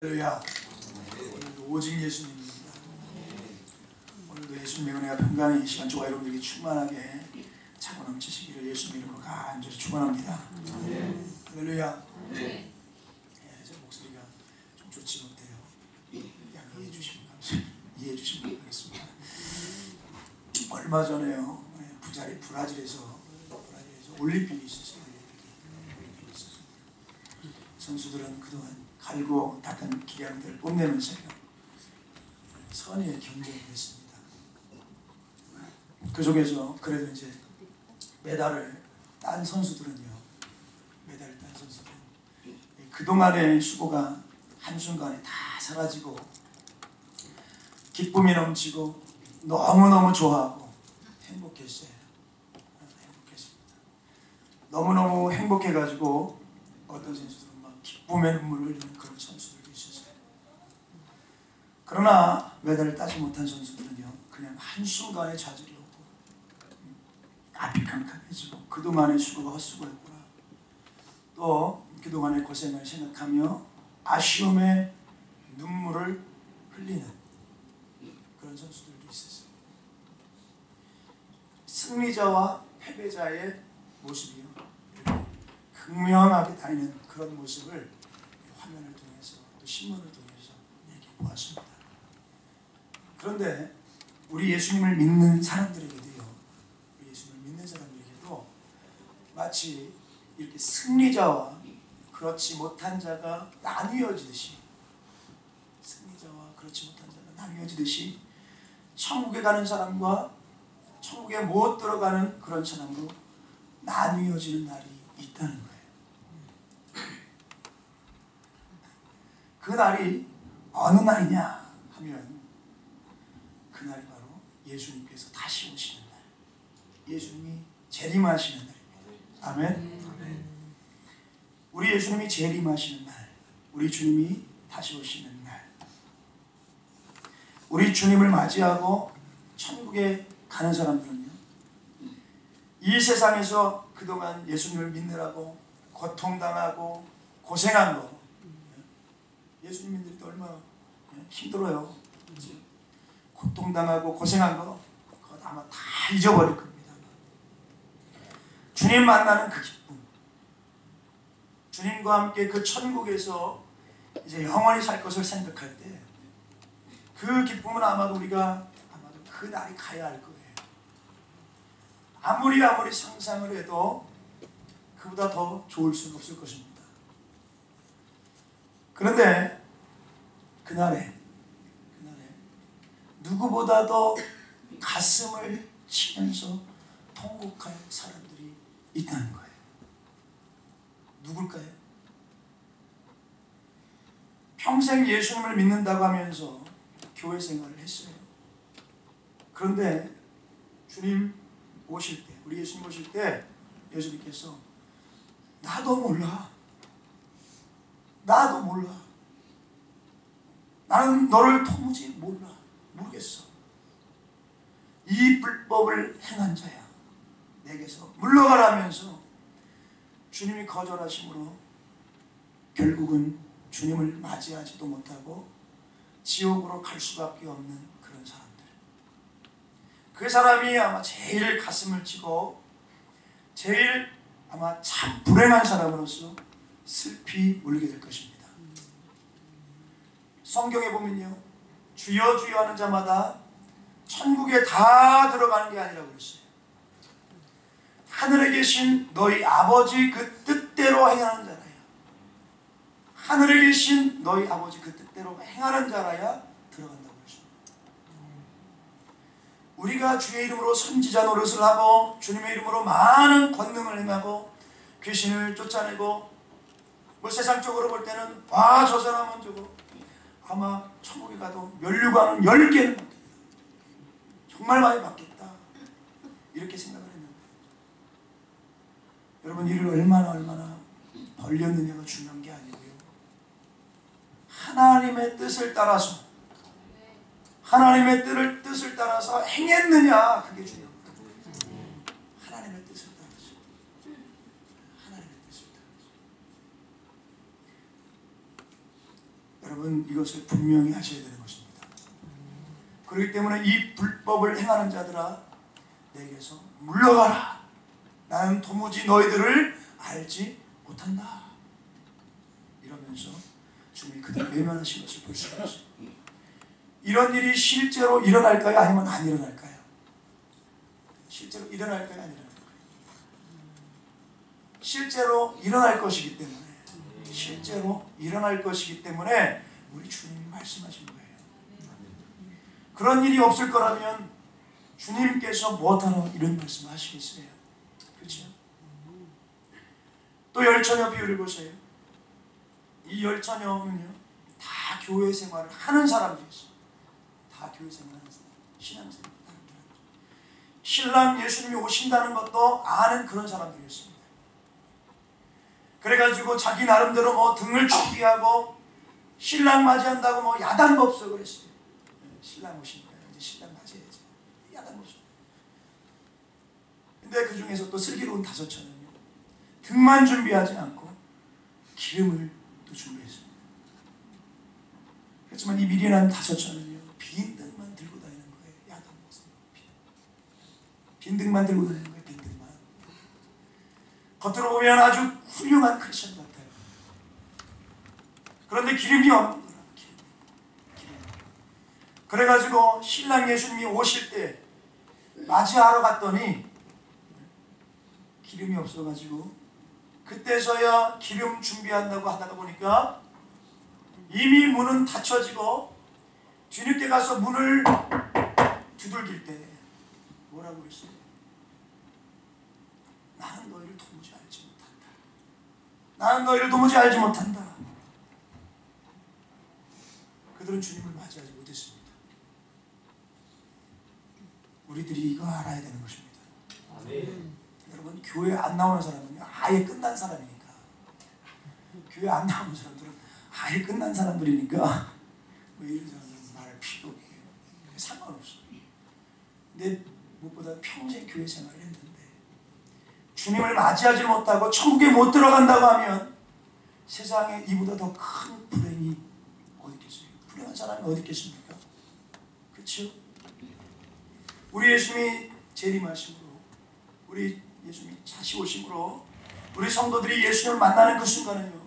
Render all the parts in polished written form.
할렐루야. 오직 예수님입니다. 오늘도 예수님의 은혜가 평강이 이 시간 저와 여러분들에게 충만하게 차고 넘치시기를 예수님 이름으로 간절히 축원합니다. 할렐루야. 제 목소리가 좀 좋지 못해요. 양해해 주시면 감사합니다. 이해해 주시면 감사하겠습니다. 얼마 전에요, 브라질에서 올림픽이 있었어요. 선수들은 그동안 갈고 닦은 기량들을 뽐내면서요, 선의의 경쟁을 했습니다. 그 속에서 그래도 이제 메달을 딴 선수들은 그동안의 수고가 한순간에 다 사라지고 기쁨이 넘치고 너무너무 좋아하고 행복했어요. 행복했습니다. 너무너무 행복해가지고 어떤 선수들은 기쁨의 눈물을 흘리는 그런 선수들도 있었어요. 그러나 메달을 따지 못한 선수들은요, 그냥 한순간에 좌절이 오고 앞이 캄캄해지고 그동안의 수고가 헛수고였구나, 또 그동안의 고생을 생각하며 아쉬움의 눈물을 흘리는 그런 선수들도 있었어요. 승리자와 패배자의 모습이요, 극명하게 다니는 그런 모습을 화면을 통해서 또 신문을 통해서 얘기해 보았습니다. 그런데 우리 예수님을 믿는 사람들에게도요, 마치 이렇게 승리자와 그렇지 못한 자가 나뉘어지듯이, 천국에 가는 사람과 천국에 못 들어가는 그런 사람으로 나뉘어지는 날이 있다는 거예요. 그 날이 어느 날이냐 하면 그 날이 바로 예수님께서 다시 오시는 날, 예수님이 재림하시는 날입니다. 아멘. 우리 예수님이 재림하시는 날, 우리 주님이 다시 오시는 날, 우리 주님을 맞이하고 천국에 가는 사람들은요, 이 세상에서 그동안 예수님을 믿느라고 고통당하고 고생한 거, 예수님 믿는 게 얼마나 힘들어요. 고통당하고 고생한 거, 그거 아마 다 잊어버릴 겁니다. 주님 만나는 그 기쁨, 주님과 함께 그 천국에서 이제 영원히 살 것을 생각할 때 그 기쁨은 아마도 그 날이 가야 할 거예요. 아무리 상상을 해도 그보다 더 좋을 수는 없을 것입니다. 그런데 그날에 누구보다도 가슴을 치면서 통곡할 사람들이 있다는 거예요. 누굴까요? 평생 예수님을 믿는다고 하면서 교회 생활을 했어요. 그런데 주님 오실 때, 우리 예수님 오실 때 예수님께서 나도 몰라, 나는 너를 도무지 모르겠어. 이 불법을 행한 자야, 내게서 물러가라면서 주님이 거절하심으로 결국은 주님을 맞이하지도 못하고 지옥으로 갈 수밖에 없는 그런 사람들. 그 사람이 아마 제일 가슴을 치고 제일 아마 참 불행한 사람으로서 슬피 울게 될 것입니다. 성경에 보면요, 주여 주여 하는 자마다 천국에 다 들어가는 게 아니라고 그랬어요. 하늘에 계신 너희 아버지 그 뜻대로 행하는 자라야, 하늘에 계신 너희 아버지 그 뜻대로 행하는 자라야 들어간다고 그랬습니다. 우리가 주의 이름으로 선지자 노릇을 하고 주님의 이름으로 많은 권능을 행하고 귀신을 쫓아내고 세상적으로 볼 때는 저 사람은 저거 아마 천국에 가도 면류관은 10개는 받겠다, 정말 많이 받겠다, 이렇게 생각을 했는데, 여러분, 이를 얼마나 벌렸느냐가 중요한 게 아니고요, 하나님의 뜻을 따라서 행했느냐, 그게 중요합니다. 하나님의 뜻을 따라서. 여러분 이것을 분명히 하셔야 되는 것입니다. 그렇기 때문에 이 불법을 행하는 자들아 내게서 물러가라. 나는 도무지 너희들을 알지 못한다. 이러면서 주님이 그들을 외면하신 것을 볼 수가 있어요. 이런 일이 실제로 일어날까요? 아니면 안 일어날까요? 실제로 일어날까요? 안 일어날까요? 실제로 일어날 것이기 때문에 우리 주님이 말씀하신 거예요. 그런 일이 없을 거라면 주님께서 무엇하러 이런 말씀을 하시겠어요? 그렇죠? 또 열처녀 비유를 보세요. 이 열처녀는요 다 교회 생활을 하는 사람들이었어요. 다 교회 생활을 하는 사람, 신앙생활을 하는 사람. 신랑 예수님이 오신다는 것도 아는 그런 사람들이었습니다. 그래가지고 자기 나름대로 뭐 등을 준비하고 신랑 맞이한다고 뭐 야단법석을 했어요. 신랑 오시니까 이제 신랑 맞이해야지. 야단법석. 근데 그 중에서 또 슬기로운 다섯처는요 등만 준비하지 않고 기름을 또 준비했습니다. 그렇지만 이 미련한 다섯처는요 빈 등만 들고 다니는 거예요. 야단법석. 빈 등만 들고 다니는 거예요. 빈 등만. 겉으로 보면 아주 훌륭한 크리스천 같아요. 그런데 기름이 없는 거라. 기름. 그래가지고 신랑 예수님이 오실 때 맞이하러 갔더니 기름이 없어가지고 그때서야 기름 준비한다고 하다가 보니까 이미 문은 닫혀지고 뒤늦게 가서 문을 두들길 때 뭐라고 그랬어요? 나는 너희를 도무지 알지 못한다. 나는 너희를 도무지 알지 못한다. 그들은 주님을 맞이하지 못했습니다. 우리들이 이거 알아야 되는 것입니다. 아멘. 여러분 교회 안 나오는 사람은요 아예 끝난 사람이니까. 교회 안 나오는 사람들은 아예 끝난 사람들이니까 뭐 이런 사람들은 말할 필요 없고요. 상관없어요. 근데 무엇보다 평생 교회 생활을 했는데 주님을 맞이하지 못하고 천국에 못 들어간다고 하면 세상에 이보다 더 큰 불행이 어디 있겠어요? 불행한 사람이 어디 있겠습니까? 그렇죠? 우리 예수님이 재림하심으로 우리 예수님이 다시 오심으로 우리 성도들이 예수님을 만나는 그 순간은요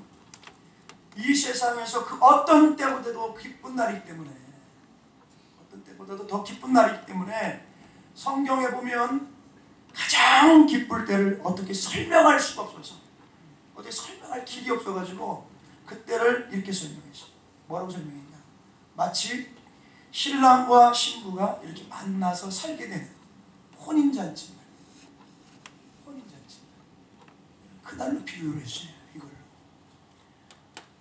이 세상에서 그 어떤 때보다도 기쁜 날이기 때문에 어떤 때보다도 더 기쁜 날이기 때문에 성경에 보면 가장 기쁠 때를 어떻게 설명할 수가 없어서 어떻게 설명할 길이 없어가지고 그때를 이렇게 설명했어요. 뭐라고 설명했냐? 마치 신랑과 신부가 이렇게 만나서 살게 되는 혼인잔치. 혼인잔치. 그날로 비유를 했어요. 이걸.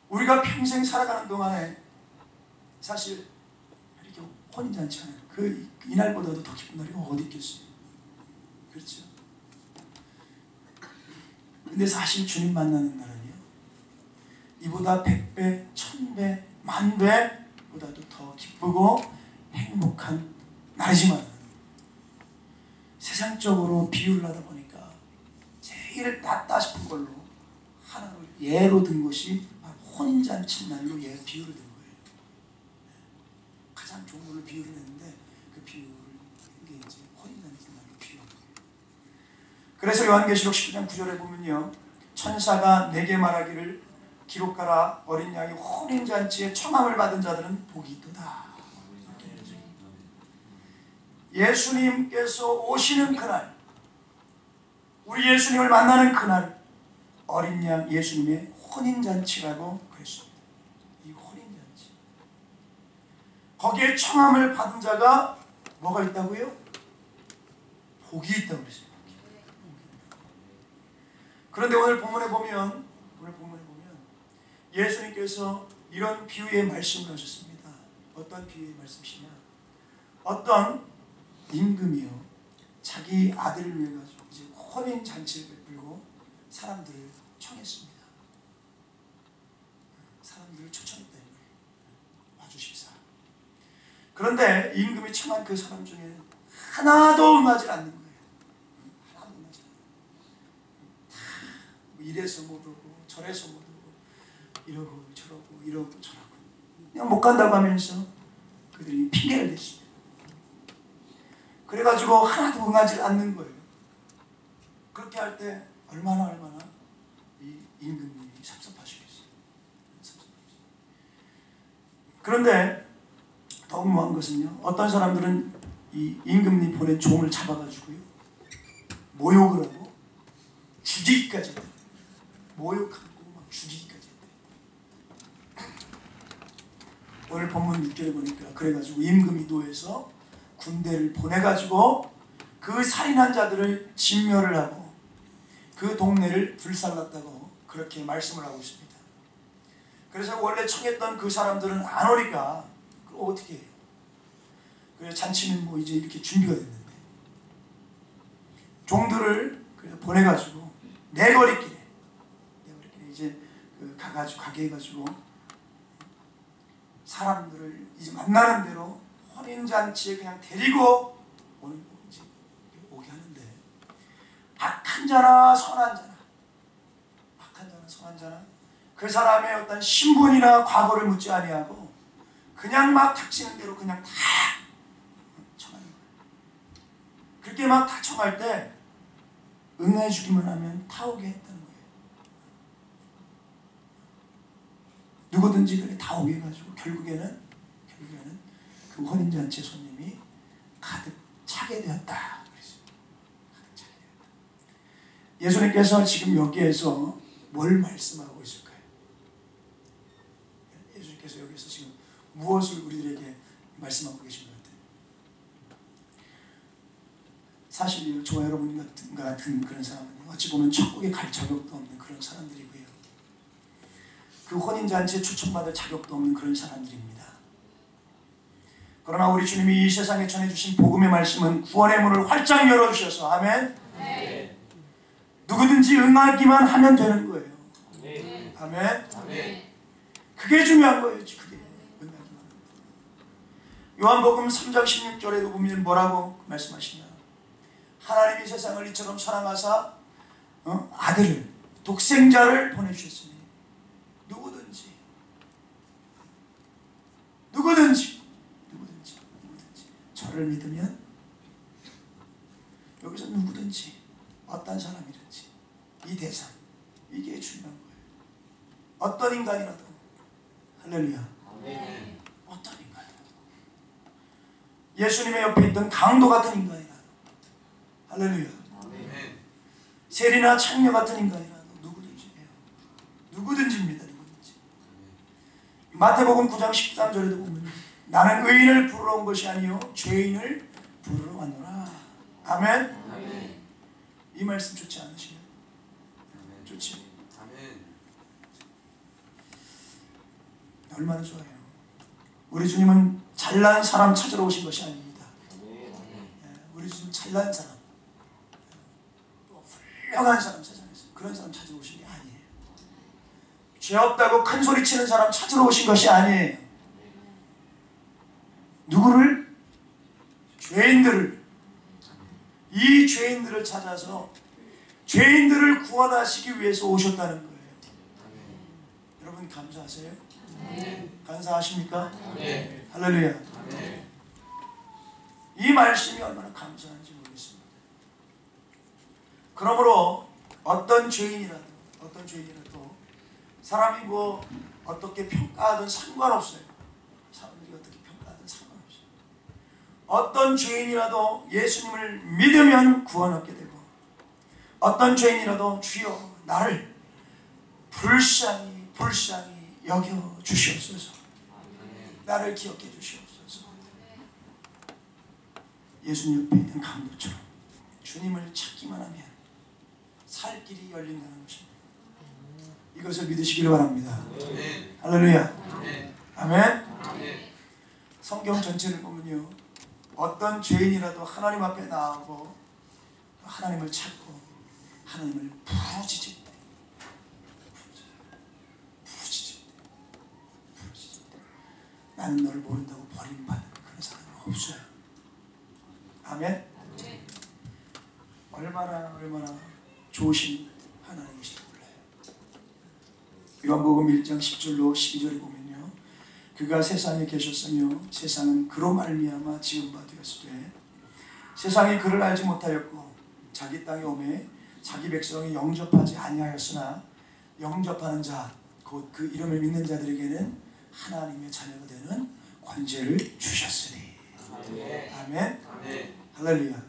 우리가 평생 살아가는 동안에 사실 이렇게 혼인잔치하는 이날보다도 더 기쁜 날이 어디 있겠어요? 그렇죠? 근데 사실 주님 만나는 날은요 이보다 100배, 1000배, 10,000배보다도 더 기쁘고 행복한 날이지만 세상적으로 비유를 하다 보니까 제일 낫다 싶은 걸로 하나를 예로 든 것이 혼인잔치 날로 비유를 든 거예요. 가장 좋은 걸로 비유를 했는데 그 비유를 이게 이제 혼인잔치 날로 비유한 거예요. 그래서 요한계시록 19장 9절에 보면요 천사가 내게 말하기를 기록하라 어린 양이 혼인잔치에 청함을 받은 자들은 복이 있도다. 예수님께서 오시는 그날 우리 예수님을 만나는 그날 어린 양 예수님의 혼인잔치라고 그랬습니다. 이 혼인잔치 거기에 청함을 받은 자가 뭐가 있다고요? 복이 있다고 그랬어요. 그런데 오늘 본문에 보면 예수님께서 이런 비유의 말씀을 하셨습니다. 어떤 비유의 말씀이시냐? 어떤 임금이요 자기 아들을 위해 가지고 이제 혼인 잔치를 베풀고 사람들을 청했습니다. 사람들을 초청했다 이거예요. 와주십사. 그런데 임금이 청한 그 사람 중에 하나도 응하지 않는 거예요. 하나도 응하지 않아요. 다 이래서 못 오고 저래서 못 오고 이러고 저러고 이러고 저러고 그냥 못 간다고 하면서 그들이 핑계를 댔습니다. 그래가지고 하나도 응하지 않는 거예요. 그렇게 할 때 얼마나 이 임금님이 섭섭하시겠어요. 그런데 더 무한 것은요, 어떤 사람들은 이 임금님 보낸 종을 잡아가지고요 모욕을 하고 죽이기까지 했다. 모욕하고 막 죽이기까지 했다. 오늘 본문 6절에 보니까 그래가지고 임금이 노해서 군대를 보내가지고 그 살인한 자들을 진멸을 하고 그 동네를 불살랐다고 그렇게 말씀을 하고 있습니다. 그래서 원래 청했던 그 사람들은 안 오니까 그럼 어떻게 해요? 그래서 잔치는 뭐 이제 이렇게 준비가 됐는데 종들을 보내가지고 내거리길에 이제 가게 해가지고 사람들을 이제 만나는 대로 혼인잔치에 그냥 데리고 오게 하는데 악한 자나 선한 자나 그 사람의 어떤 신분이나 과거를 묻지 아니하고 그냥 막 닥치는 대로 그냥 다 청하는 거예요. 그렇게 막 다 청할 때 응해주기만 하면 다 오게 했다는 거예요. 누구든지 그래 다 오게 해가지고 결국에는 그 혼인잔치 손님이 가득 차게 되었다. 가득 차게 되었다. 예수님께서 지금 여기에서 뭘 말씀하고 있을까요? 예수님께서 여기서 지금 무엇을 우리들에게 말씀하고 계신 것 같아요? 사실 저와 여러분 같은 그런 사람은 어찌 보면 천국에 갈 자격도 없는 그런 사람들이고요. 그 혼인잔치에 초청받을 자격도 없는 그런 사람들입니다. 그러나 우리 주님이 이 세상에 전해주신 복음의 말씀은 구원의 문을 활짝 열어주셔서 아멘. 네. 누구든지 응하기만 하면 되는 거예요. 네. 아멘. 네. 그게 중요한 거예요. 그게 응하기만 하면. 요한복음 3장 16절에도 보면 뭐라고 말씀하시냐. 하나님이 세상을 이처럼 사랑하사 아들을 독생자를 보내주셨으니 누구든지 저를 믿으면 여기서 누구든지 어떤 사람이든지 이 대상 이게 중요한 거예요. 어떤 인간이라도 할렐루야. 네. 어떤 인간이라도 예수님의 옆에 있던 강도 같은 인간이라도 할렐루야. 네. 세리나 창녀 같은 인간이라도 누구든지입니다. 마태복음 9장 13절에도 보면 나는 의인을 부르러 온 것이 아니요 죄인을 부르러 왔노라. 아멘. 아멘. 이 말씀 좋지 않으시나요? 아멘. 좋지. 아멘. 얼마나 좋아요. 우리 주님은 잘난 사람 찾으러 오신 것이 아닙니다. 아멘. 우리 주님 잘난 사람, 훌륭한 사람 세상에서 그런 사람 찾으러 오신 게 아니에요. 죄 없다고 큰 소리 치는 사람 찾으러 오신 것이 아니에요. 누구를? 죄인들을. 이 죄인들을 찾아서 죄인들을 구원하시기 위해서 오셨다는 거예요. 여러분 감사하세요? 감사하십니까? 할렐루야. 이 말씀이 얼마나 감사한지 모르겠습니다. 그러므로 어떤 죄인이라도 사람이 뭐 어떻게 평가하든 상관없어요. 사람들이 어떻게 평가하든 상관없어요. 어떤 죄인이라도 예수님을 믿으면 구원 얻게 되고 어떤 죄인이라도 주여 나를 불쌍히 여겨 주시옵소서. 나를 기억해 주시옵소서. 예수님 옆에 있는 강도처럼 주님을 찾기만 하면 살 길이 열린다는 것입니다. 이것을 믿으시기를 바랍니다. 네. 할렐루야. 네. 아멘. 네. 성경 전체를 보면요, 어떤 죄인이라도 하나님 앞에 나오고 하나님을 찾고 하나님을 부르짖을 때 나는 너를 모른다고 버림받는 그런 사람이 없어요. 아멘. 얼마나 좋으신 하나님이신지 몰라요. 요한복음 1장 10절로 12절에 보면요, 그가 세상에 계셨으며 세상은 그로 말미암아 지은 바 되었으되 세상이 그를 알지 못하였고 자기 땅에 오매 자기 백성이 영접하지 아니하였으나 영접하는 자 곧 그 이름을 믿는 자들에게는 하나님의 자녀가 되는 권세를 주셨으니. 아멘. 할렐루야.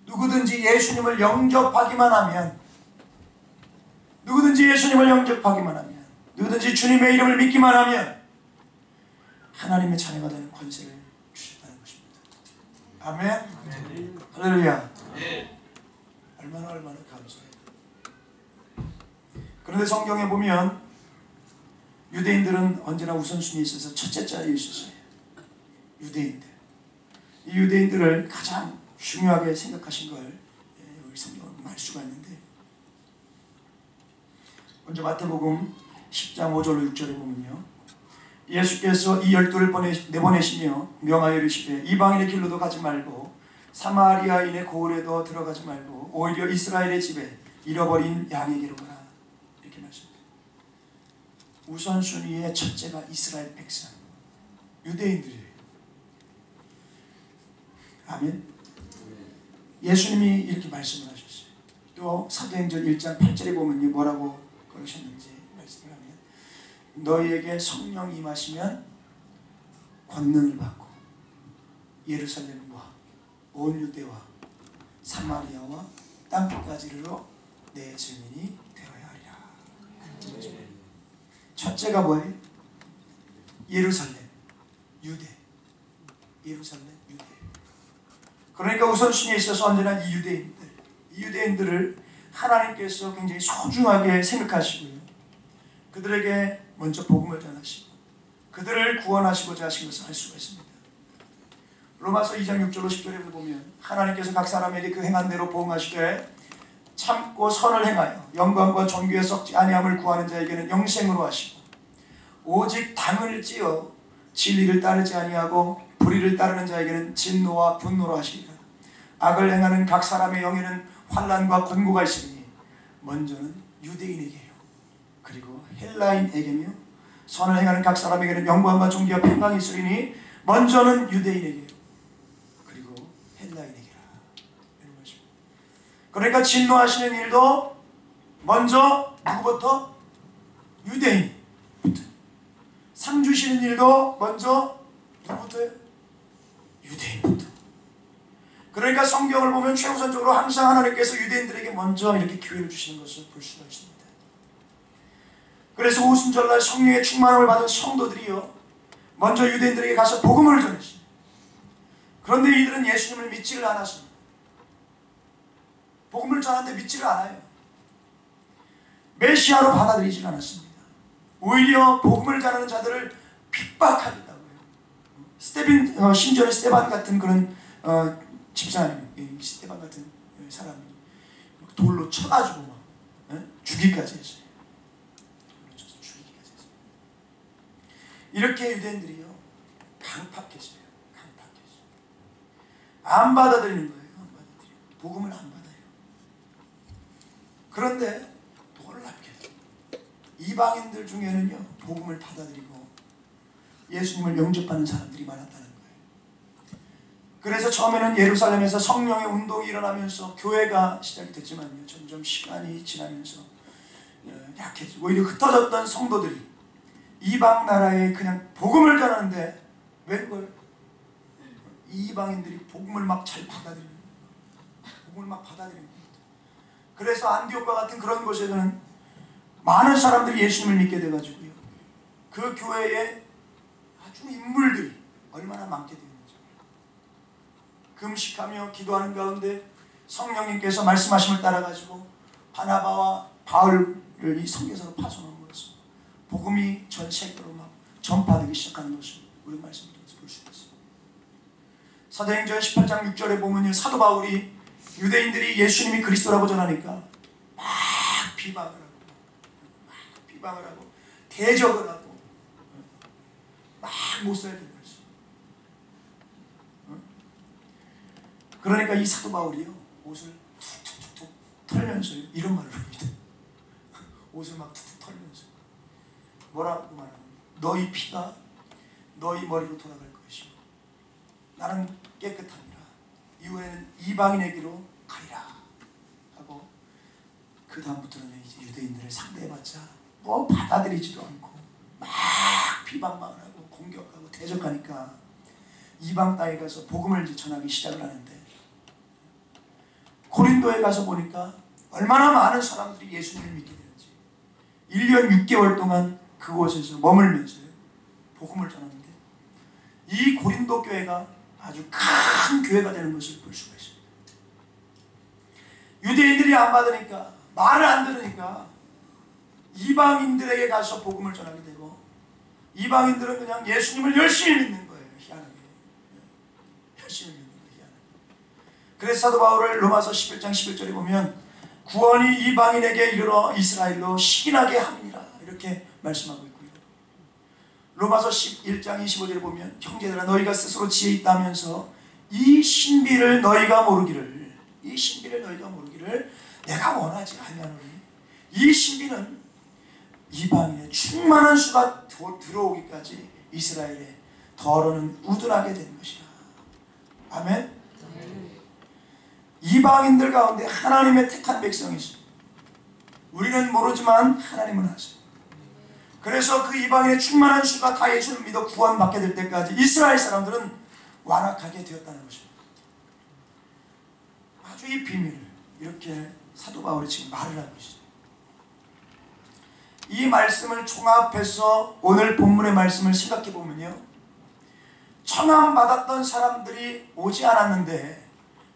누구든지 예수님을 영접하기만 하면, 누구든지 주님의 이름을 믿기만 하면 하나님의 자녀가 되는 권세를 주셨다는 것입니다. 아멘. 할렐루야. 얼마나 감사해요. 그런데 성경에 보면 유대인들은 언제나 우선순위에 있어서 첫째 자리에 있었어요. 유대인들. 이 유대인들을 가장 중요하게 생각하신 걸 여기 성경을 알 수가 있는데, 먼저 마태복음 10장 5절로 6절에 보면요, 예수께서 이 12를 내보내시며 명하여 이르시되 이방인의 길로도 가지 말고 사마리아인의 고을에도 들어가지 말고 오히려 이스라엘의 집에 잃어버린 양에게로 가라. 이렇게 말씀합니다. 우선순위의 첫째가 이스라엘 백성, 유대인들이에요. 아멘. 예수님이 이렇게 말씀을 하셨어요. 또 사도행전 1장 8절에 보면요, 뭐라고 그러셨는지 말씀을 하면, 너희에게 성령 임하시면 권능을 받고 예루살렘과 온 유대와 사마리아와 땅끝까지 이르러 내 증인이 되어야 하리라. 첫째가 뭐예요? 예루살렘, 유대. 그러니까 우선순위에 있어서 언제나 이 유대인들을 하나님께서 굉장히 소중하게 생각하시고요, 그들에게 먼저 복음을 전하시고 그들을 구원하시고자 하신 것을 알 수가 있습니다. 로마서 2장 6절로 10절에 보면 하나님께서 각 사람에게 그 행한 대로 보응하시되 참고 선을 행하여 영광과 존귀에 썩지 아니함을 구하는 자에게는 영생으로 하시고 오직 당을 찌어 진리를 따르지 아니하고 불의를 따르는 자에게는 진노와 분노로 하시리라. 악을 행하는 각 사람의 영에는 환난과 곤고가 있으니 먼저는 유대인에게요, 그리고 헬라인에게며 선을 행하는 각 사람에게는 영광과 존귀와 평강이 있으리니 먼저는 유대인에게요, 그리고 헬라인에게라. 그러니까 진노하시는 일도 먼저 누구부터? 유대인부터. 상 주시는 일도 먼저 누구부터요? 유대인부터. 그러니까 성경을 보면 최우선적으로 항상 하나님께서 유대인들에게 먼저 이렇게 기회를 주시는 것을 볼 수가 있습니다. 그래서 오순절날 성령의 충만함을 받은 성도들이요, 먼저 유대인들에게 가서 복음을 전했습니다. 그런데 이들은 예수님을 믿지를 않았습니다. 복음을 전하는데 믿지를 않아요. 메시아로 받아들이지 않았습니다. 오히려 복음을 전하는 자들을 핍박하겠다고요. 심지어는 스테반 같은 그런 집사님, 스테반 같은 사람이 돌로 쳐가지고 막 죽이기까지 했어요. 돌로 쳐서 죽이기까지 했어요. 이렇게 유대인들이요, 강팍했어요. 안 받아들이는 거예요. 안 받아들여요. 복음을 안 받아요. 그런데 놀랍게도 이방인들 중에는요, 복음을 받아들이고 예수님을 영접하는 사람들이 많았다는 거예요. 그래서 처음에는 예루살렘에서 성령의 운동이 일어나면서 교회가 시작이 됐지만요, 점점 시간이 지나면서 약해지고 오히려 흩어졌던 성도들이 이방 나라에 그냥 복음을 전하는데 웬걸 이방인들이 복음을 막 잘 받아들이는 거예요. 복음을 막 받아들이는 거예요. 그래서 안디옥과 같은 그런 곳에서는 많은 사람들이 예수님을 믿게 돼가지고요, 그 교회에 아주 인물들이 얼마나 많게 되는지, 금식하며 기도하는 가운데 성령님께서 말씀하심을 따라가지고 바나바와 바울을 이 선교사로 파송함으로써 복음이 전 세계로 막 전파되기 시작하는 것을 우리 말씀을 통해서 볼 수 있습니다. 사도행전 18장 6절에 보면요, 사도 바울이 유대인들이 예수님이 그리스도라고 전하니까 막 비방을 하고 대적을 하고 막 못 살게 됐어요. 그러니까 이 사도 바울이요, 옷을 툭툭툭툭 털면서요. 이런 말을 합니다. 옷을 막 툭툭 털면서 뭐라고 말하는 거예요? 너희 피가 너희 머리로 돌아갈 것이요 나는 깨끗하니라. 이후에는 이방인에게로 가리라 하고, 그 다음부터는 이제 유대인들을 상대해봤자 뭐 받아들이지도 않고 막 비방만 하고 공격하고 대적하니까 이방 땅에 가서 복음을 이제 전하기 시작을 하는데, 고린도에 가서 보니까 얼마나 많은 사람들이 예수님을 믿게 되는지 1년 6개월 동안 그곳에서 머물면서 복음을 전하는데, 이 고린도 교회가 아주 큰 교회가 되는 것을 볼 수가 있습니다. 유대인들이 안 받으니까, 말을 안 들으니까 이방인들에게 가서 복음을 전하게 되고, 이방인들은 그냥 예수님을 열심히 믿는 거예요. 희한하게 열심히 믿는 거예요. 희한하게. 그래서 사도 바울을 로마서 11장 11절에 보면 구원이 이방인에게 이르러 이스라엘로 시인하게 함이니라 이렇게 말씀하고 있고요. 로마서 11장 25절에 보면 형제들아 너희가 스스로 지혜 있다면서 이 신비를 너희가 모르기를 내가 원하지 아니하노니, 이 신비는 이방인의 충만한 수가 들어오기까지 이스라엘의 더러는 우둔하게 된 것이라. 아멘. 이방인들 가운데 하나님의 택한 백성이 있습니다. 우리는 모르지만 하나님은 아세요. 그래서 그 이방인의 충만한 수가 다 예수를 믿어 구원받게 될 때까지 이스라엘 사람들은 완악하게 되었다는 것입니다. 아주 이 비밀을 이렇게 사도 바울이 지금 말을 하고 있어요. 이 말씀을 종합해서 오늘 본문의 말씀을 생각해 보면요, 청함 받았던 사람들이 오지 않았는데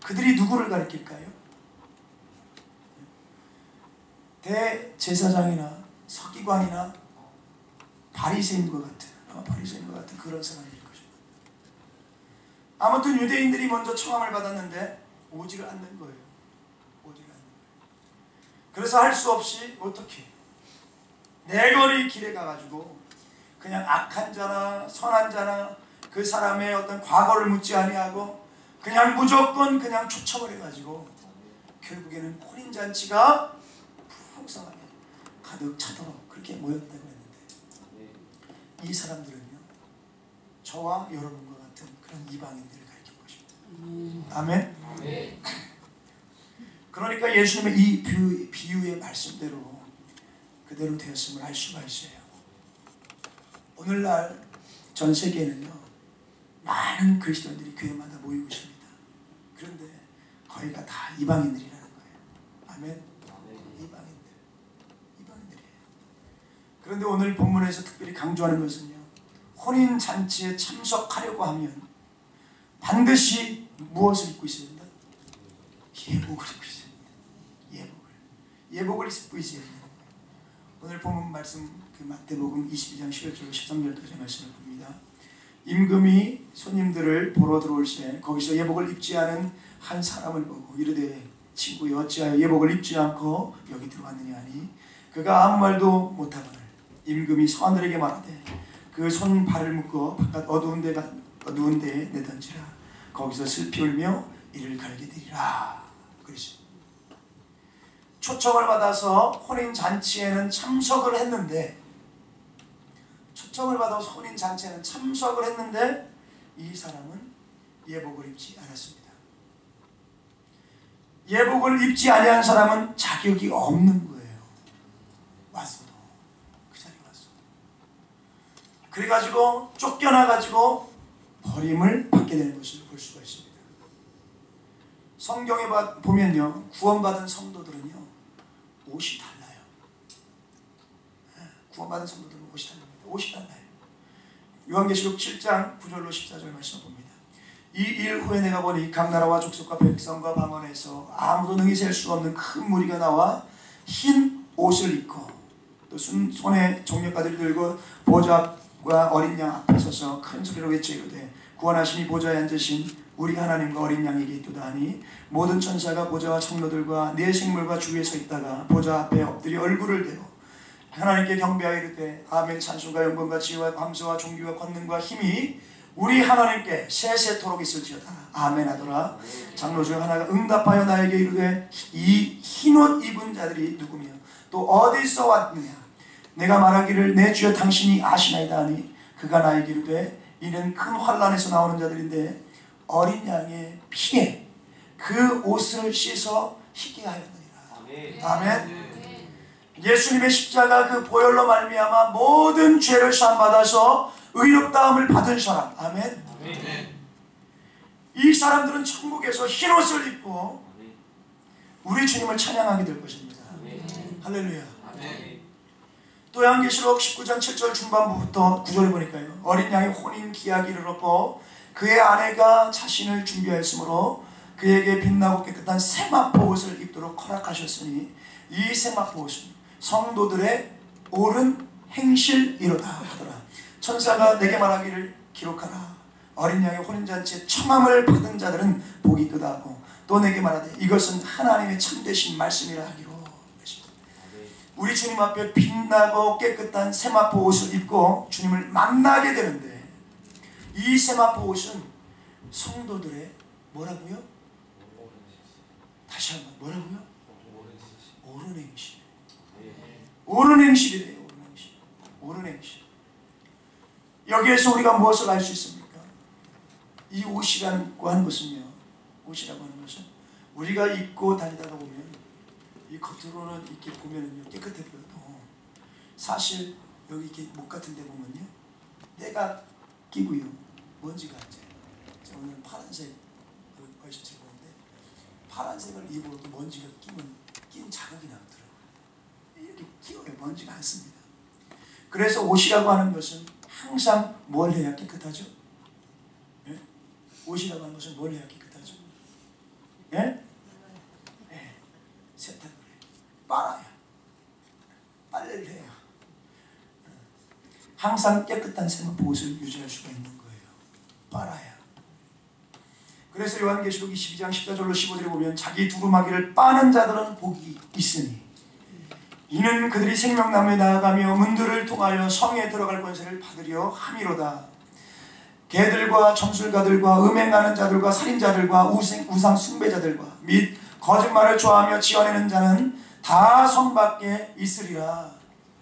그들이 누구를 가리킬까요? 대제사장이나 서기관이나 바리새인과 같은 그런 사람일 것입니다. 아무튼 유대인들이 먼저 청함을 받았는데 오지를 않는 거예요. 그래서 할 수 없이 어떻게 내거리 길에 가가지고 그냥 악한 자나 선한 자나 그 사람의 어떤 과거를 묻지 아니하고 그냥 무조건 그냥 초청을 해가지고 결국에는 혼인잔치가 풍성하게 가득 차도록 그렇게 모였다고 했는데, 이 사람들은요 저와 여러분과 같은 그런 이방인들을 가리킨 것입니다. 아멘. 그러니까 예수님의 이 비유의 말씀대로 그대로 되었음을 알 수가 있어요. 오늘날 전 세계에는요 많은 그리스도인들이 교회마다 모이고 있습니다. 그런데 거의가 다 이방인들이라는 거예요. 아멘. 이방인들이에요. 그런데 오늘 본문에서 특별히 강조하는 것은요, 혼인잔치에 참석하려고 하면 반드시 무엇을 입고 있어야 된다? 예복을 입고 있어야 된다. 예복을 입고 있어야 된다. 오늘 본문 말씀 그 마태복음 22장 11절 13절까지 말씀을 봅니다. 임금이 손님들을 보러 들어올 때 거기서 예복을 입지 않은 한 사람을 보고 이르되 친구여 어찌하여 예복을 입지 않고 여기 들어왔느냐 하니, 그가 아무 말도 못하거늘 임금이 서하늘에게 말하되 그 손 발을 묶어 바깥 어두운 데에 내던지라. 거기서 슬피 울며 이를 갈게 되리라. 그러시. 초청을 받아서 혼인잔치에는 참석을 했는데 이 사람은 예복을 입지 않았습니다. 예복을 입지 아니한 사람은 자격이 없는 거예요. 왔어도 그 자리에 왔어. 그래가지고 쫓겨나가지고 버림을 받게 되는 것을 볼 수가 있습니다. 성경에 보면요, 구원받은 성도들은요 옷이 달라요. 구원받은 성도들은 옷이 달라요. 요한계시록 7장 9절로 14절 말씀을 봅니다. 이 일 후에 내가 보니 각 나라와 족속과 백성과 방언에서 아무도 능히 셀 수 없는 큰 무리가 나와 흰 옷을 입고 또 손에 종려가지를 들고 보좌와 어린 양 앞에 서서 큰 소리로 외쳐 이르되 구원하시니 보좌에 앉으신 우리 하나님과 어린 양에게 있도다 하니, 모든 천사가 보좌와 청로들과 네 생물과 주위에 서 있다가 보좌 앞에 엎드려 얼굴을 대고 하나님께 경배하여 이르되 아멘. 찬송과 영광과 지혜와 감사와 존귀와 권능과 힘이 우리 하나님께 세세토록 있을지어다. 아멘 하더라. 장로 중 하나가 응답하여 나에게 이르되 이 흰옷 입은 자들이 누구며 또 어디서 왔느냐. 내가 말하기를 내 주여 당신이 아시나이다 하니 그가 나에게 이르되 이는 큰 환난에서 나오는 자들인데 어린 양의 피에 그 옷을 씻어 희게 하였느니라. 아멘. 예수님의 십자가 그 보혈로 말미암아 모든 죄를 사함받아서 의롭다함을 받은 사람. 아멘. 이 사람들은 천국에서 흰옷을 입고 우리 주님을 찬양하게 될 것입니다. 할렐루야. 또 요한계시록 19장 7절 중반부부터 9절에 보니까요. 어린 양이 혼인 기약이 이르렀고 그의 아내가 자신을 준비하였으므로 그에게 빛나고 깨끗한 세마포 옷을 입도록 허락하셨으니 이 세마포 옷은 성도들의 옳은 행실이로다 하더라. 천사가 내게 말하기를 기록하라. 어린 양의 혼인잔치에 청함을 받은 자들은 복이 있도다 하고 또 내게 말하되 이것은 하나님의 참되신 말씀이라 하기로. 우리 주님 앞에 빛나고 깨끗한 세마포 옷을 입고 주님을 만나게 되는데 이 세마포 옷은 성도들의 뭐라고요? 다시 한번 뭐라고요? 옳은 행실. 옳은 행실이래요. 옳은 행실. 옳은 행실. 여기에서 우리가 무엇을 알 수 있습니까? 이 옷이라고 하는 것은요. 옷이라고 하는 것은 우리가 입고 다니다가 보면 이 겉으로는 이렇게 보면은요 깨끗해 보여도 사실 여기 이렇게 목 같은 데 보면요 때가 끼고요 먼지가 앉아요. 오늘 파란색 와이셔츠 입었는데 파란색을 입어도 먼지가 낀 자국이 나더라고요. 이렇게 끼워요. 먼지가 않습니다. 그래서 옷이라고 하는 것은 항상 뭘 해야 깨끗하죠? 예? 옷이라고 하는 것은 뭘 해야 깨끗하죠? 예? 예. 세탁을 해요. 빨아요. 빨래를 해요. 항상 깨끗한 세마포 옷을 유지할 수가 있는 거예요. 빨아야. 그래서 요한계시록 22장 14절로 15절에 보면 자기 두루마기를 빠는 자들은 복이 있으니 이는 그들이 생명나무에 나아가며 문들을 통하여 성에 들어갈 권세를 받으려 함이로다. 개들과 점술가들과 음행하는 자들과 살인자들과 우상 숭배자들과 및 거짓말을 좋아하며 지어내는 자는 다 성 밖에 있으리라.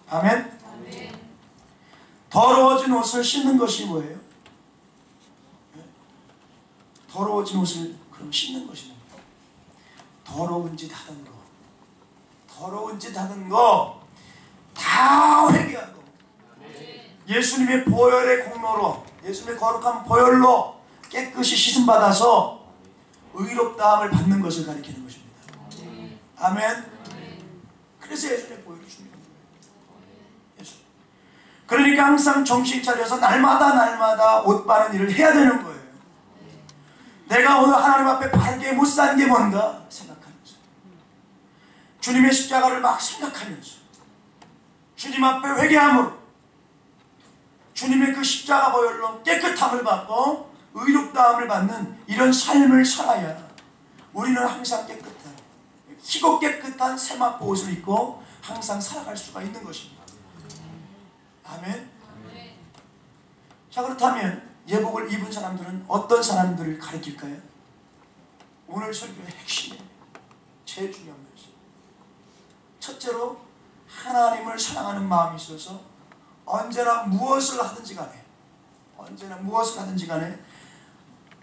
아멘. 더러워진 옷을 씻는 것이 뭐예요? 더러워진 옷을 그럼 씻는 것이 뭐예요? 더러운 짓 하던 거, 더러운 짓 하던 거 다 회개하고 예수님의 보혈의 공로로, 예수님의 거룩한 보혈로 깨끗이 씻음받아서 의롭다함을 받는 것을 가리키는 것입니다. 아멘. 그래서 예수님의 보혈이 중요한 거예요. 예수. 그러니까 항상 정신 차려서 날마다 옷 바른 일을 해야 되는 거예요. 내가 오늘 하나님 앞에 바르게 못 산 게 뭔가 생각하면서 주님의 십자가를 막 생각하면서 주님 앞에 회개함으로 주님의 그 십자가 보혈로 깨끗함을 받고 의롭다함을 받는 이런 삶을 살아야 우리는 항상 깨끗한 희고 깨끗한 세마포 옷을 입고 항상 살아갈 수가 있는 것입니다. 아멘. 자, 그렇다면 예복을 입은 사람들은 어떤 사람들을 가리킬까요? 오늘 설교의 핵심이에요. 제일 중요한 것이 첫째로 하나님을 사랑하는 마음이 있어서 언제나 무엇을 하든지 간에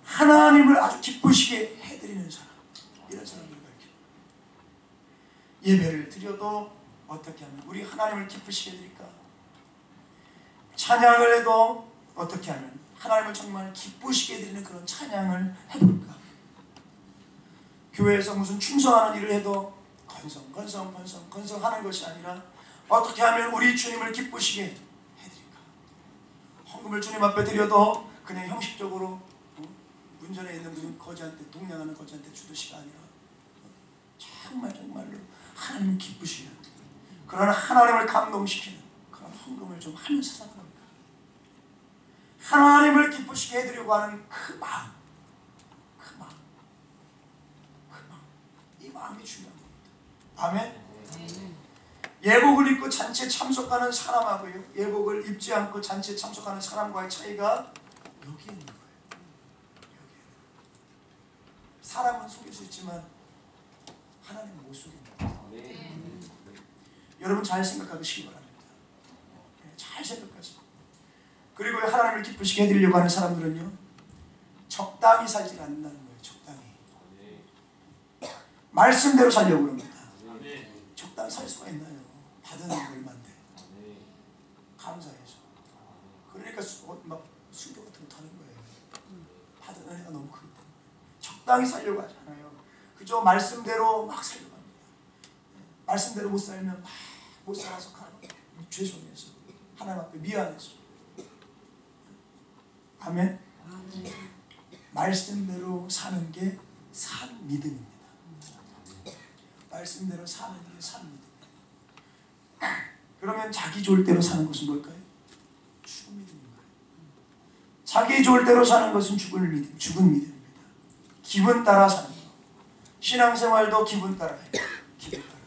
하나님을 아주 기쁘시게 해드리는 사람, 이런 사람들을 가리킵니다. 예배를 드려도 어떻게 하면 우리 하나님을 기쁘시게 해드릴까? 찬양을 해도 어떻게 하면 하나님을 정말 기쁘시게 해드리는 그런 찬양을 해볼까? 교회에서 무슨 충성하는 일을 해도 건성 하는 것이 아니라 어떻게 하면 우리 주님을 기쁘시게 해드릴까? 헌금을 주님 앞에 드려도 그냥 형식적으로 문전에 있는 무슨 거지한테, 동냥하는 거지한테 주듯이가 아니라 정말로 하나님을 기쁘시게 하는, 그러나 하나님을 감동시키는 그런 헌금을 좀 하면서 살아갑니다. 하나님을 기쁘시게 해드리려고 하는 그 마음, 이 마음이 중요한 겁니다. 아멘. 예복을 입고 잔치에 참석하는 사람하고요, 예복을 입지 않고 잔치에 참석하는 사람과의 차이가 여기에 있는 거예요. 여기에. 사람은 속일 수 있지만 하나님은 못 속입니다. 여러분 잘 생각하시기 바랍니다. 잘 생각하세요. 그리고 하나님을 기쁘시게 해드리려고 하는 사람들은요, 적당히 살지 않는다는 거예요. 적당히. 말씀대로 살려고 그럽니다. 적당히 살 수가 있나요? 받은 게 얼마인데. 감사해서. 그러니까 막 순교 같은 거 타는 거예요. 받은 은혜가 너무 크기 때문에. 적당히 살려고 하지 않아요. 그저 말씀대로 막 살려고 합니다. 말씀대로 못 살면 막 못 살아서 가는 죄송해서 하나님 앞에 미안해서. 아멘. 말씀대로 사는 게 산 믿음입니다. 말씀대로 사는 게 산 믿음입니다. 그러면 자기 좋을 대로 사는 것은 뭘까요? 죽은 믿음인가요? 자기 좋을 대로 사는 것은 죽은 믿음입니다. 기분 따라 사는 것. 신앙생활도 기분 따라 해요. 기분 따라.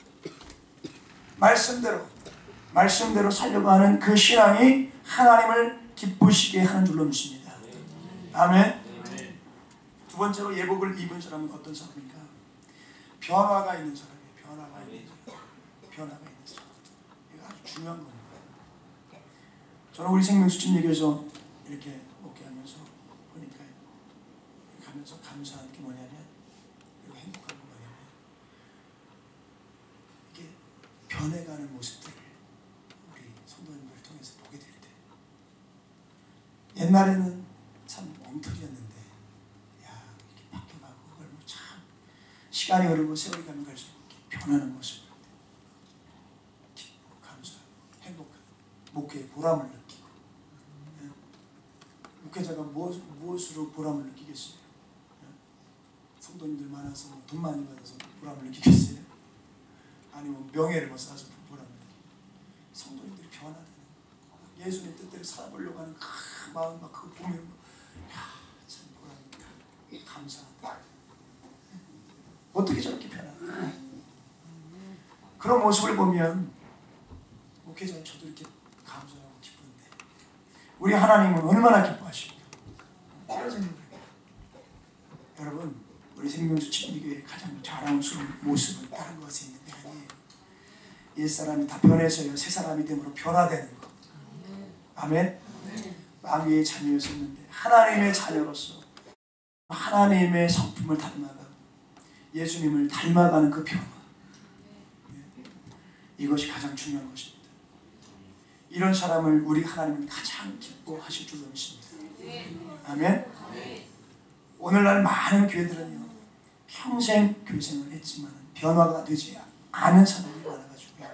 말씀대로 살려고 하는 그 신앙이 하나님을 기쁘시게 하는 줄로 믿습니다. 아멘. 두 번째로 예복을 입은 사람은 어떤 사람인가? 변화가 있는 사람이에요. 변화가 있는 사람. 이거 아주 중요한 겁니다. 저는 우리 생명수침예교에서 이렇게 목회하면서 보니까 가면서 감사한 게 뭐냐면, 그리고 행복한 게 뭐냐면, 이게 변해가는 모습들을 우리 성도님들을 통해서 보게 될 때, 옛날에는 참 엉터리였는데, 야, 이렇게 바뀌어가고, 그걸 뭐 참 시간이 흐르고 세월이 가면 갈수록 이렇게 변하는 모습을 기쁘고 감사하고 행복하고 목회의 보람을 느끼고. 목회자가 무엇으로 보람을 느끼겠어요? 성도님들 많아서 돈 많이 받아서 보람을 느끼겠어요? 아니면 명예를 뭐 쌓아서 보람을 느끼고. 성도님들이 변화되는, 예수님 뜻대로 살아보려고 하는 그 마음, 막 그거 보면 참 보람이다, 감사하다. 어떻게 저렇게 변할까? 그런 모습을 보면 목회자인 저도 이렇게 감사하고 기쁜데, 우리 하나님은 얼마나 기뻐하십니까? 이런 생각을 해요. 여러분, 우리 생명수침예교의 가장 자랑스러운 모습은 다른 것에 있는 게 아니에요. 옛사람이 다 변해서요, 새사람이 됨으로 변화되는 것. 아멘. 마귀의 자녀였었는데 하나님의 자녀로서 하나님의 성품을 닮아가고 예수님을 닮아가는 그 변화, 이것이 가장 중요한 것입니다. 이런 사람을 우리 하나님은 가장 기뻐하실 줄로 믿습니다. 아멘. 오늘날 많은 교회들은요, 평생 교회생활을 했지만 변화가 되지 않은 사람들이 많아가지고,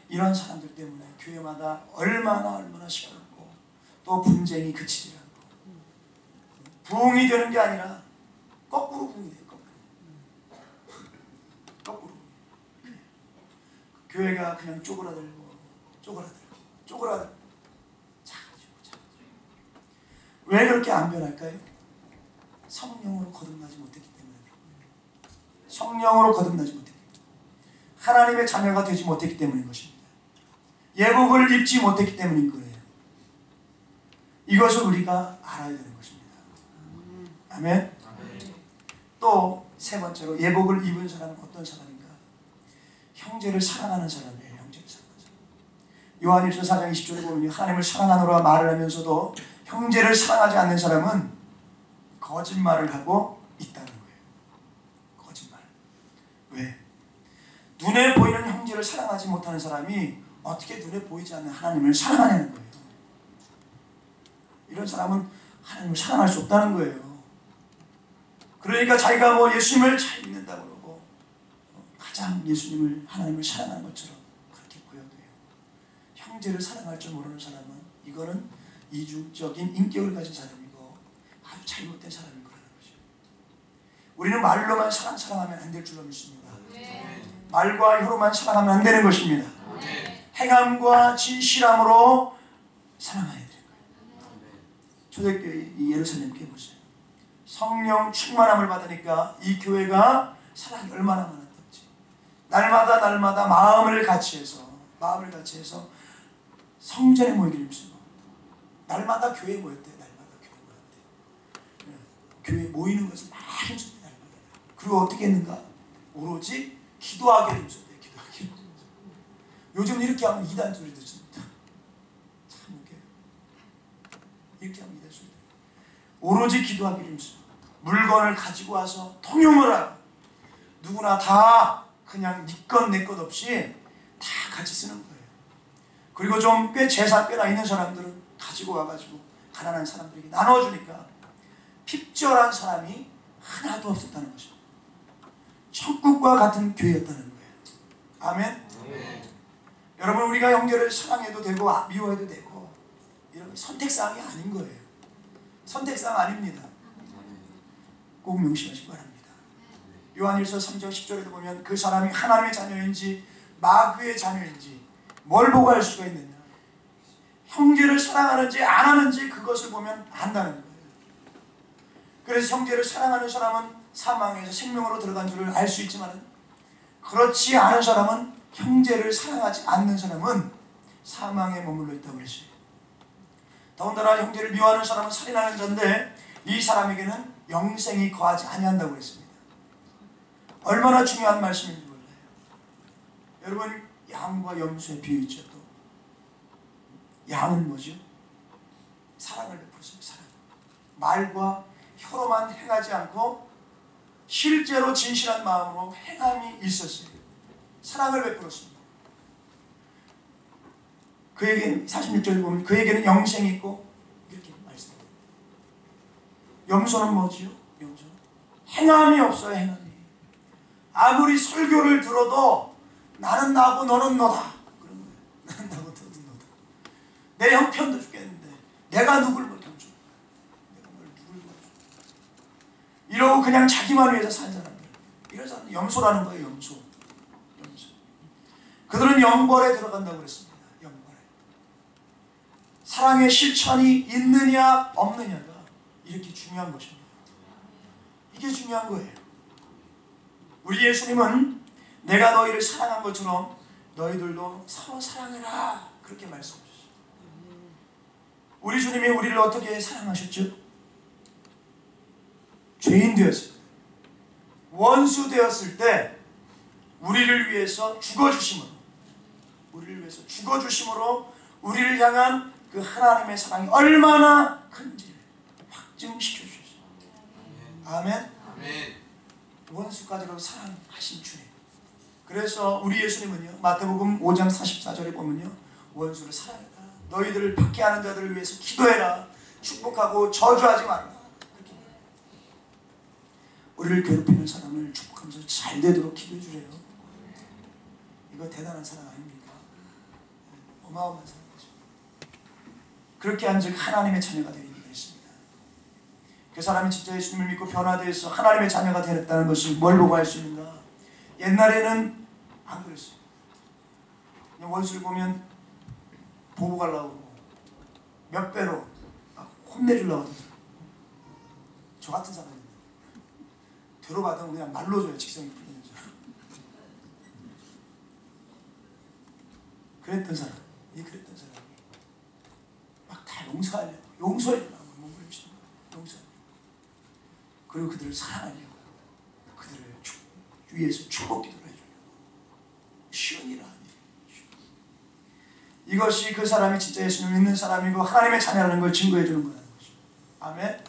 이런 사람들 때문에 교회마다 얼마나 시끄럽고 또 분쟁이 그치지 않고 부흥이 되는 게 아니라 거꾸로 부흥이 돼요. 거꾸로. 교회가 그냥 쪼그라들고 작아지고. 왜 그렇게 안 변할까요? 성령으로 거듭나지 못했기 때문에. 성령으로 거듭나지 못했기 때문에. 하나님의 자녀가 되지 못했기 때문인 것입니다. 예복을 입지 못했기 때문인 거예요. 이것을 우리가 알아야 되는 것입니다. 아멘. 또 세 번째로 예복을 입은 사람은 어떤 사람인가? 형제를 사랑하는 사람이에요. 형제를 사랑하는 사람. 요한일서 4장 20절에 보면 하나님을 사랑하노라 말을 하면서도 형제를 사랑하지 않는 사람은 거짓말을 하고 있다는 거예요. 거짓말. 왜? 눈에 보이는 형제를 사랑하지 못하는 사람이 어떻게 눈에 보이지 않는 하나님을 사랑하냐는 거예요. 이런 사람은 하나님을 사랑할 수 없다는 거예요. 그러니까 자기가 뭐 예수님을 잘 믿는다고 그러고 가장 예수님을, 하나님을 사랑하는 것처럼 그렇게 보여도요, 형제를 사랑할 줄 모르는 사람은 이거는 이중적인 인격을 가진 사람이고 아주 잘못된 사람인 거라는 거죠. 우리는 말로만 사랑하면 안 될 줄로 믿습니다. 말과 혀로만 사랑하면 안 되는 것입니다. 행함과 진실함으로 사랑해야 되는 거예요. 초대교회 이 예루살렘 교회 보세요. 성령 충만함을 받으니까 이 교회가 사랑이 얼마나 많았던지, 날마다 마음을 같이 해서 성전에 모이기를 힘쓰고 날마다 교회에 모였대요. 날마다. 교회에 모이는 것을 막 힘씁니다. 그리고 어떻게 했는가? 오로지 기도하기를 힘썼대요. 기도하기를. 요즘 이렇게 하면 이단 소리 듣습니다. 참 웃겨요. 이렇게 하면 이단 소리 듣습니다. 오로지 기도하기를 힘씁니다. 물건을 가지고 와서 통용을 하고 누구나 다 그냥 네 것 내 것 없이 다 같이 쓰는 거예요. 그리고 좀 꽤 재산 꽤나 있는 사람들은 가지고 와가지고 가난한 사람들에게 나눠주니까 핍절한 사람이 하나도 없었다는 것입니다. 천국과 같은 교회였다는 거예요. 아멘. 여러분, 우리가 형제를 사랑해도 되고 미워해도 되고 이런 선택사항이 아닌 거예요. 선택사항 아닙니다. 꼭 명심하시기 바랍니다. 요한일서 3장 10절에도 보면 그 사람이 하나님의 자녀인지 마귀의 자녀인지 뭘 보고 알 수가 있느냐? 형제를 사랑하는지 안 하는지 그것을 보면 안다는 거예요. 그래서 형제를 사랑하는 사람은 사망에서 생명으로 들어간 줄을 알 수 있지만 그렇지 않은 사람은, 형제를 사랑하지 않는 사람은 사망에 머물러 있다고 그랬어요. 더군다나 형제를 미워하는 사람은 살인하는 자인데 이 사람에게는 영생이 거하지 아니한다고 그랬습니다. 얼마나 중요한 말씀인지 몰라요. 여러분, 양과 염소의 비유 있죠. 또 양은 뭐죠? 사랑을 베풀었어요. 사랑. 말과 혀로만 행하지 않고 실제로 진실한 마음으로 행함이 있었어요. 사랑을 베풀었습니다. 그에게는 46절에 보면 그에게는 영생이 있고 이렇게 말씀합니다. 염소는 뭐지요? 염소는 행함이 없어요. 행함이. 아무리 설교를 들어도 나는 나고 너는 너다 그런 거예요. 나는 나고 너는 너다. 내 형편도 죽겠는데 내가 누굴 못 해줘. 내가 뭘 누굴 못 해줘. 이러고 그냥 자기만 위해서 산 사람들, 이런 사람은 염소라는 거예요. 염소. 그들은 영벌에 들어간다고 그랬습니다. 영벌에. 사랑의 실천이 있느냐 없느냐가 이렇게 중요한 것입니다. 이게 중요한 거예요. 우리 예수님은 내가 너희를 사랑한 것처럼 너희들도 서로 사랑해라 그렇게 말씀하셨어요. 우리 주님이 우리를 어떻게 사랑하셨죠? 죄인 되었을 때, 원수 되었을 때 우리를 위해서 죽어주심으로, 우리를 향한 그 하나님의 사랑이 얼마나 큰지를 확증시켜 주셨어요. 아멘. 원수까지도 사랑하신 주님. 그래서 우리 예수님은요, 마태복음 5장 44절에 보면요, 원수를 사랑해라, 너희들을 박해하는 자들을 위해서 기도해라, 축복하고 저주하지 말라. 그렇게 우리를 괴롭히는 사람을 축복하면서 잘 되도록 기도해 주래요. 이거 대단한 사랑 아닙니까? 어마어마한 사랑이죠. 그렇게 한즉 하나님의 자녀가 되는 이유가 있습니다. 그 사람이 진짜 예수님을 믿고 변화되어서 하나님의 자녀가 되었다는 것을 뭘 보고 알 수 있는가? 옛날에는 안 그랬어요. 그냥 원수를 보면 보고 가려고 그러고 몇 배로 막 혼내주려고 하더라고요. 저 같은 사람입니다. 되로 받으면 그냥 말로 줘요. 직성이 풀리는 줄. 그랬던 사람이 막 다 용서하려고, 용서해주려고 몸부림치는 거예요. 용서하려고. 그리고 그들을 사랑하려고, 그들을 위해서 축복 기도를 해주려고. 쉬운 일 아니에요. 이것이 그 사람이 진짜 예수님을 믿는 사람이고 하나님의 자녀라는 걸 증거해 주는 거라는 거죠. 아멘.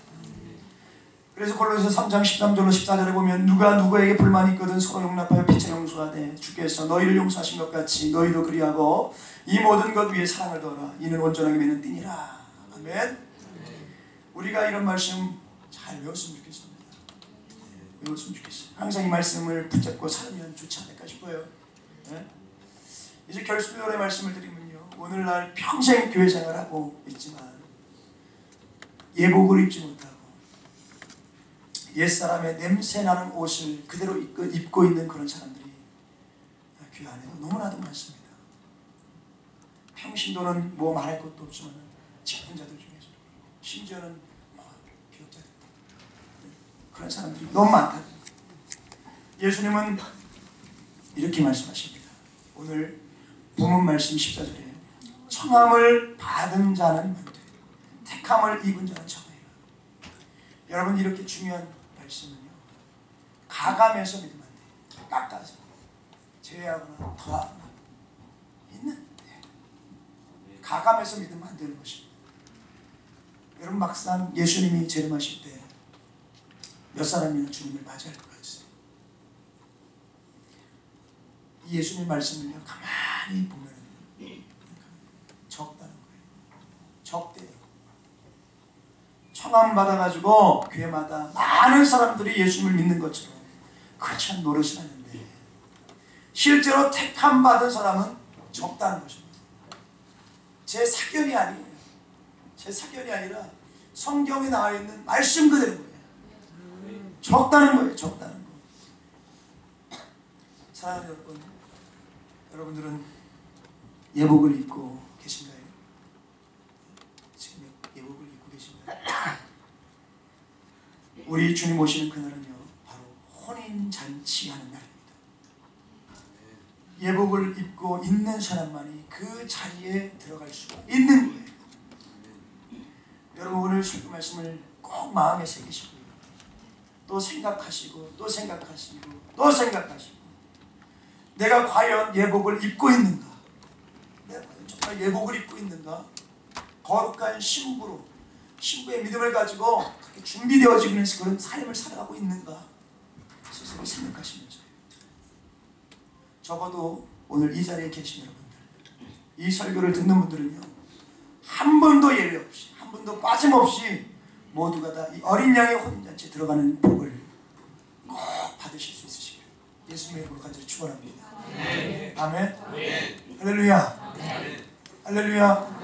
그래서 골로새서 3장 13절로 14절에 보면 누가 누구에게 불만이 있거든 서로 용납하여 피차 용서하되 주께서 너희를 용서하신 것 같이 너희도 그리하고 이 모든 것 위에 사랑을 더하라. 이는 온전하게 맺는 띠니라. 아멘. 우리가 이런 말씀 잘 외웠으면 좋겠습니다. 외웠으면 좋겠어요. 항상 이 말씀을 붙잡고 살면 좋지 않을까 싶어요. 네? 이제 결론의 말씀을 드리면요, 오늘날 평생 교회 생활하고 있지만 예복을 입지 못하고 옛사람의 냄새나는 옷을 그대로 입고 있는 그런 사람들이 교회 안에도 너무나도 많습니다. 평신도는 뭐 말할 것도 없지만 직분자들 중에서 심지어는 기업자들, 그런 사람들이 너무 많다. 예수님은 이렇게 말씀하십니다. 오늘 본문 말씀 14절에 청함을 받은 자는 만돼 택함을 입은 자는 청하리라. 여러분, 이렇게 중요한 말씀은요, 가감해서 믿으면 안 돼요. 깎아서 제외하거나 더하거나 있는, 가감해서 믿으면 안 되는 것입니다. 여러분, 막상 예수님이 재림하실 때 몇 사람이나 주님을 맞이할 것 같으세요? 이 예수님 말씀을요, 가만히 보면 적다는 거예요. 적대요. 청함 받아가지고 교회마다 많은 사람들이 예수님을 믿는 것처럼 그렇지 않은 노릇을 하는데, 실제로 택함 받은 사람은 적다는 것입니다. 제 사견이 아니에요. 제 사견이 아니라 성경에 나와 있는 말씀 그대로예요. 적다는 거예요. 적다는 거. 사랑하는 여러분, 여러분들은 예복을 입고 계신가요? 지금 예복을 입고 계신가요? 우리 주님 오시는 그날은요, 바로 혼인잔치하는 날입니다. 예복을 입고 있는 사람만이 그 자리에 들어갈 수가 있는 거예요. 여러분, 오늘 설교 말씀을 꼭 마음에 새기시고요, 또 생각하시고 또 생각하시고 또 생각하시고, 내가 과연 예복을 입고 있는가? 내가 과연 정말 예복을 입고 있는가? 거룩한 신부로, 신부의 믿음을 가지고 그렇게 준비되어지고 있는 그런 삶을 살아가고 있는가? 스스로 생각하시면서요. 적어도 오늘 이 자리에 계신 여러분들, 이 설교를 듣는 분들은요, 한 번도 예외 없이, 한 번도 빠짐없이 모두가 다 이 어린 양의 혼인잔치에 들어가는 복을 꼭 받으실 수 있으시길 예수님의 이름으로 간절히 축원합니다. 아멘. 할렐루야. 할렐루야.